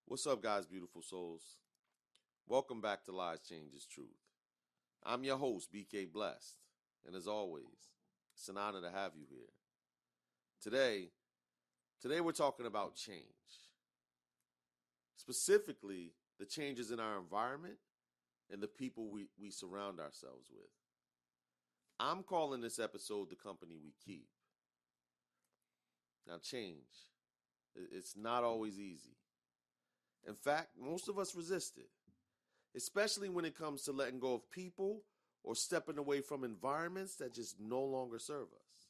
What's up, guys, beautiful souls? Welcome back to Lies Changes Truth. I'm your host, BK Blessed, and as always, it's an honor to have you here. Today we're talking about change. Specifically, the changes in our environment and the people we surround ourselves with. I'm calling this episode The Company We Keep. Now, change, it's not always easy. In fact, most of us resist it, especially when it comes to letting go of people or stepping away from environments that just no longer serve us.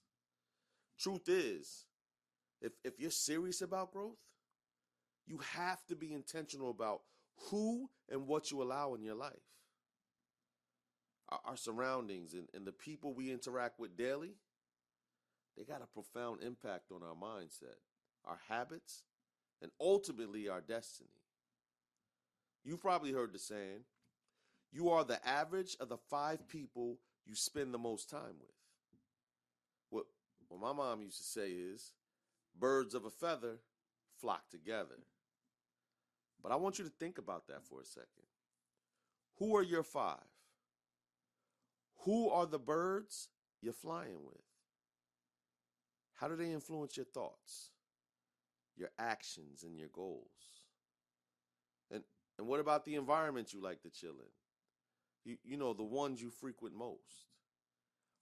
Truth is, if you're serious about growth, you have to be intentional about who and what you allow in your life. Our surroundings and the people we interact with daily, they got a profound impact on our mindset, our habits, and ultimately our destiny. You've probably heard the saying, you are the average of the 5 people you spend the most time with. What my mom used to say is, birds of a feather flock together. But I want you to think about that for a second. Who are your 5? Who are the birds you're flying with? How do they influence your thoughts, your actions, and your goals? And what about the environment you like to chill in? You know, the ones you frequent most.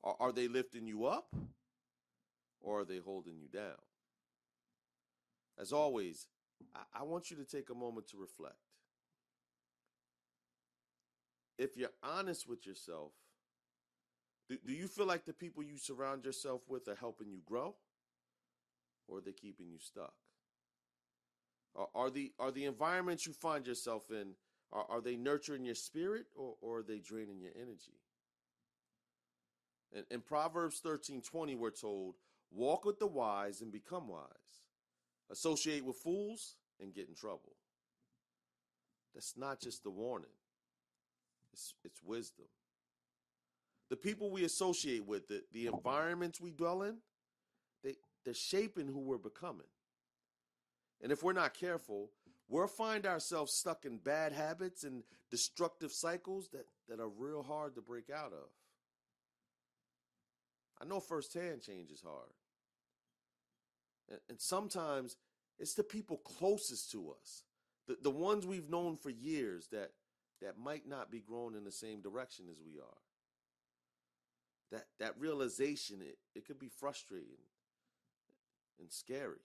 Are they lifting you up or are they holding you down? As always, I want you to take a moment to reflect. If you're honest with yourself, do you feel like the people you surround yourself with are helping you grow or are they keeping you stuck? Are the environments you find yourself in, are they nurturing your spirit or are they draining your energy? In Proverbs 13:20, we're told, walk with the wise and become wise. Associate with fools and get in trouble. That's not just a warning. It's wisdom. The people we associate with, the environments we dwell in, they're shaping who we're becoming. And if we're not careful, we'll find ourselves stuck in bad habits and destructive cycles that are real hard to break out of. I know firsthand change is hard. And sometimes it's the people closest to us, the ones we've known for years that might not be growing in the same direction as we are. That realization, it could be frustrating and scary.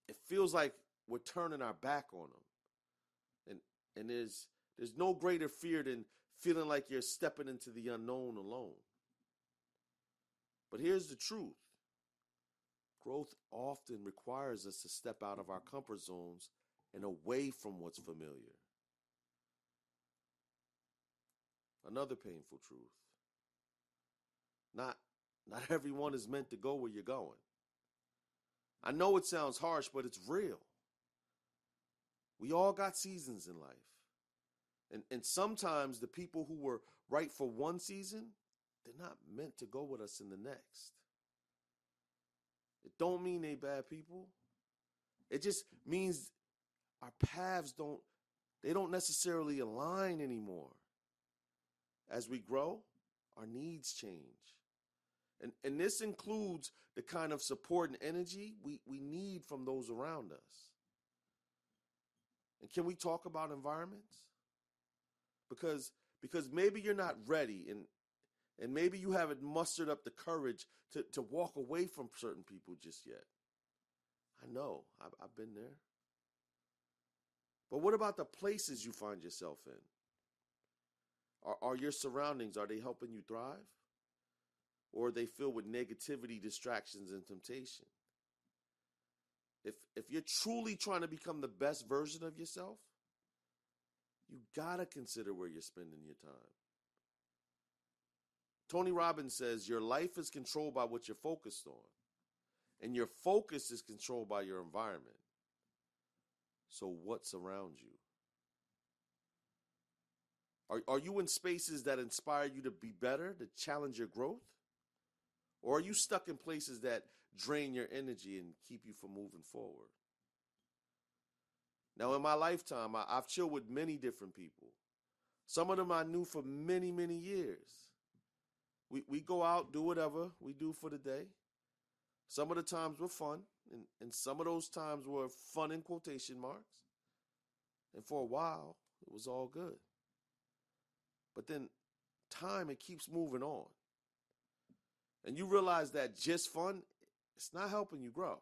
It feels like we're turning our back on them. And there's no greater fear than feeling like you're stepping into the unknown alone. But here's the truth. Growth often requires us to step out of our comfort zones and away from what's familiar. Another painful truth. Not everyone is meant to go where you're going. I know it sounds harsh, but it's real. We all got seasons in life. And sometimes the people who were right for one season, they're not meant to go with us in the next. It don't mean they bad people. It just means our paths don't necessarily align anymore. As we grow, our needs change. And this includes the kind of support and energy we need from those around us. And can we talk about environments? Because maybe you're not ready and maybe you haven't mustered up the courage to walk away from certain people just yet. I know, I've been there. But what about the places you find yourself in? Are your surroundings, are they helping you thrive? Or are they filled with negativity, distractions, and temptation? If you're truly trying to become the best version of yourself, you gotta consider where you're spending your time. Tony Robbins says your life is controlled by what you're focused on, and your focus is controlled by your environment. So what's around you? Are you in spaces that inspire you to be better, to challenge your growth? Or are you stuck in places that drain your energy and keep you from moving forward? Now, in my lifetime, I've chilled with many different people. Some of them I knew for many, many years. We go out, do whatever we do for the day. Some of the times were fun, and some of those times were fun in quotation marks. And for a while, it was all good. But then time, it keeps moving on. And you realize that just fun, it's not helping you grow.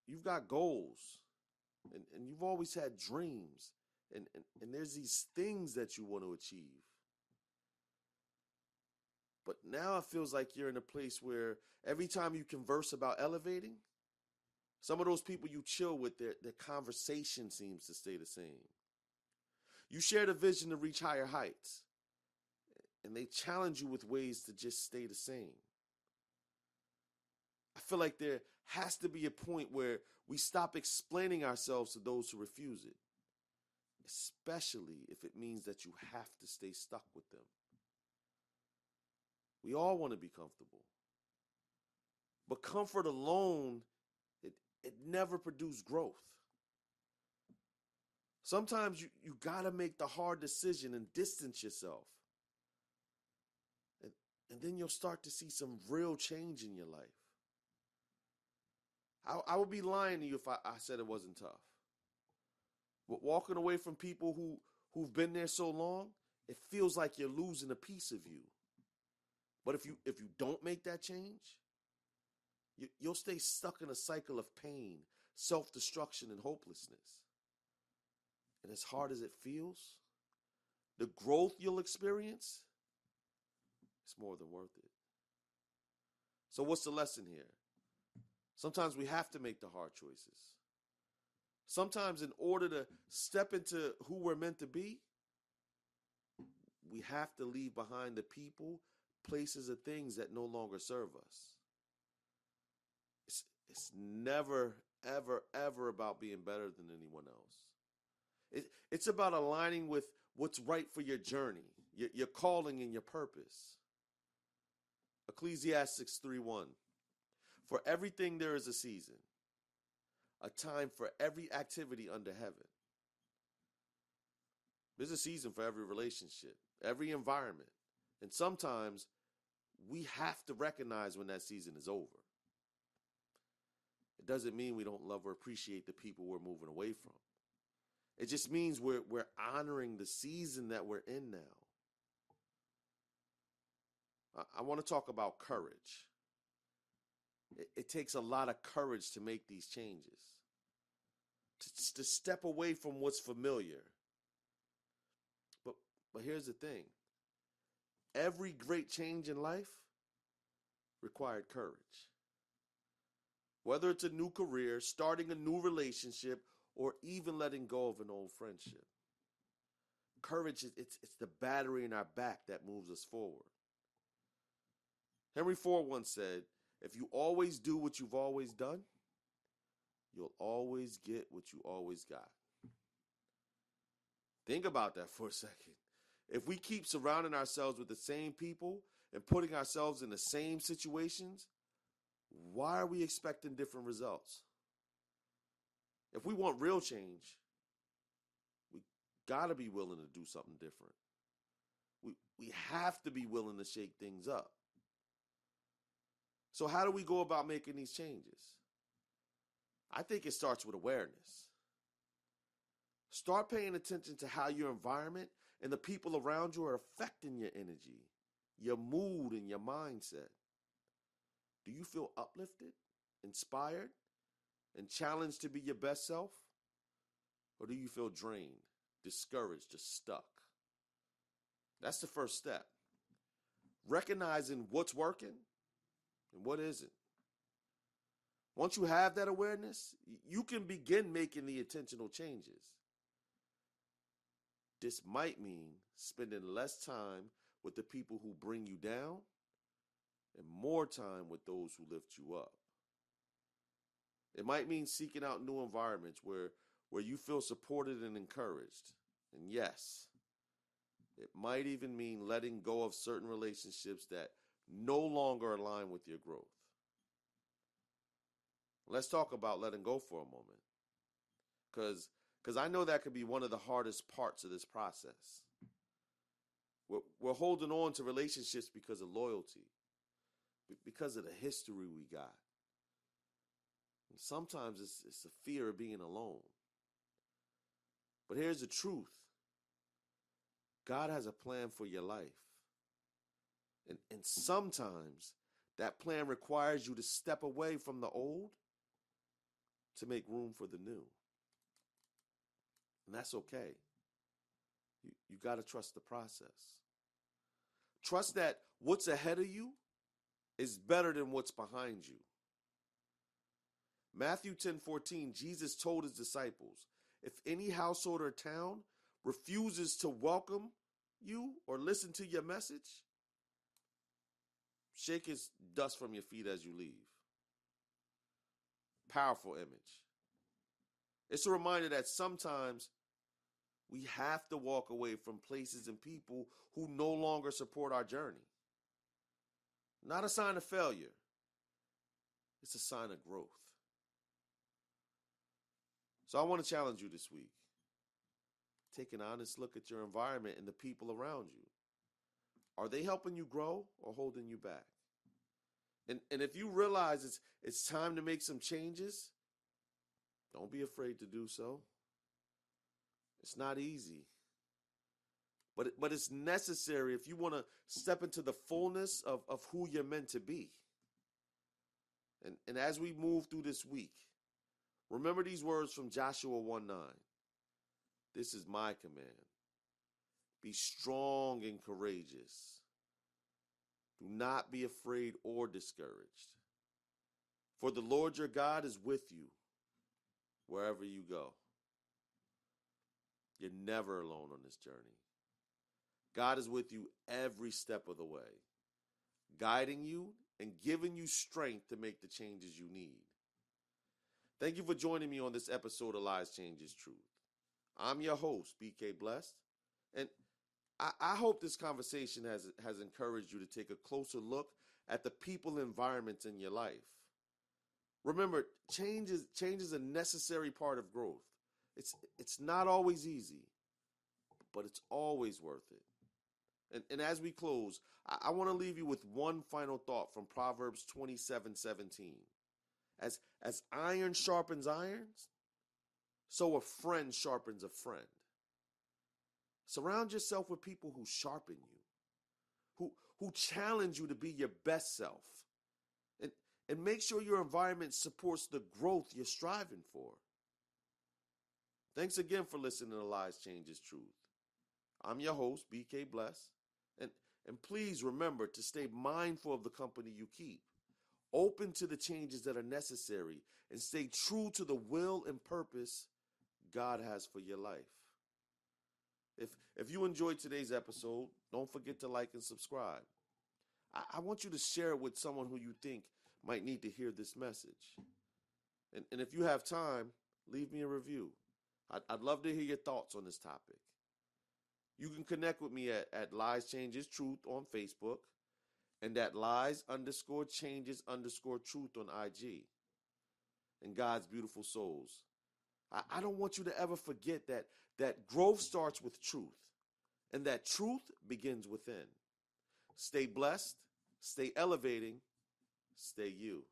You've got goals, and you've always had dreams, and there's these things that you want to achieve. But now it feels like you're in a place where every time you converse about elevating, some of those people you chill with, their conversation seems to stay the same. You share the vision to reach higher heights, and they challenge you with ways to just stay the same. I feel like there has to be a point where we stop explaining ourselves to those who refuse it, especially if it means that you have to stay stuck with them. We all want to be comfortable. But comfort alone, it never produced growth. Sometimes you got to make the hard decision and distance yourself. And then you'll start to see some real change in your life. I would be lying to you if I said it wasn't tough. But walking away from people who've been there so long, it feels like you're losing a piece of you. But if you don't make that change, you'll stay stuck in a cycle of pain, self-destruction, and hopelessness. And as hard as it feels, the growth you'll experience, it's more than worth it. So what's the lesson here? Sometimes we have to make the hard choices. Sometimes in order to step into who we're meant to be, we have to leave behind the people, places, and things that no longer serve us. It's never, ever, ever about being better than anyone else. It's about aligning with what's right for your journey, your calling, and your purpose. Ecclesiastes 3:1. For everything there is a season, a time for every activity under heaven. There's a season for every relationship, every environment. And sometimes we have to recognize when that season is over. It doesn't mean we don't love or appreciate the people we're moving away from. It just means we're honoring the season that we're in now. I want to talk about courage. It takes a lot of courage to make these changes, to step away from what's familiar. But here's the thing. Every great change in life required courage. Whether it's a new career, starting a new relationship, or even letting go of an old friendship. Courage, it's the battery in our back that moves us forward. Henry Ford once said, if you always do what you've always done, you'll always get what you always got. Think about that for a second. If we keep surrounding ourselves with the same people and putting ourselves in the same situations, why are we expecting different results? If we want real change, we got to be willing to do something different. We have to be willing to shake things up. So how do we go about making these changes? I think it starts with awareness. Start paying attention to how your environment and the people around you are affecting your energy, your mood, and your mindset. Do you feel uplifted, inspired, and challenged to be your best self? Or do you feel drained, discouraged, or stuck? That's the first step. Recognizing what's working and what isn't. Once you have that awareness, you can begin making the intentional changes. This might mean spending less time with the people who bring you down and more time with those who lift you up. It might mean seeking out new environments where you feel supported and encouraged. And yes, it might even mean letting go of certain relationships that no longer align with your growth. Let's talk about letting go for a moment. Because I know that could be one of the hardest parts of this process. We're holding on to relationships because of loyalty, because of the history we got. And sometimes it's the fear of being alone. But here's the truth. God has a plan for your life. And sometimes that plan requires you to step away from the old to make room for the new. And that's okay. You got to trust the process. Trust that what's ahead of you is better than what's behind you. Matthew 10:14, Jesus told his disciples, if any household or town refuses to welcome you or listen to your message, shake his dust from your feet as you leave. Powerful image. It's a reminder that sometimes we have to walk away from places and people who no longer support our journey. Not a sign of failure. It's a sign of growth. So I want to challenge you this week. Take an honest look at your environment and the people around you. Are they helping you grow or holding you back? And if you realize it's time to make some changes, don't be afraid to do so. It's not easy. But it's necessary if you want to step into the fullness of who you're meant to be. And as we move through this week, remember these words from Joshua 1:9. This is my command. Be strong and courageous. Do not be afraid or discouraged. For the Lord your God is with you wherever you go. You're never alone on this journey. God is with you every step of the way, guiding you and giving you strength to make the changes you need. Thank you for joining me on this episode of Lies Changes Truth. I'm your host, BK Blessed, and I hope this conversation has encouraged you to take a closer look at the people and environments in your life. Remember, change is a necessary part of growth. It's not always easy, but it's always worth it. And as we close, I want to leave you with one final thought from Proverbs 27:17. As iron sharpens irons, so a friend sharpens a friend. Surround yourself with people who sharpen you, who challenge you to be your best self. And make sure your environment supports the growth you're striving for. Thanks again for listening to Lies Changes Truth. I'm your host, BK Bless. And please remember to stay mindful of the company you keep. Open to the changes that are necessary and stay true to the will and purpose God has for your life. If you enjoyed today's episode, don't forget to like and subscribe. I want you to share it with someone who you think might need to hear this message. And if you have time, leave me a review. I'd love to hear your thoughts on this topic. You can connect with me at Lies Changes Truth on Facebook and at Lies_Changes_Truth on IG. And God's beautiful souls, I don't want you to ever forget that growth starts with truth and that truth begins within. Stay blessed, stay elevating, stay you.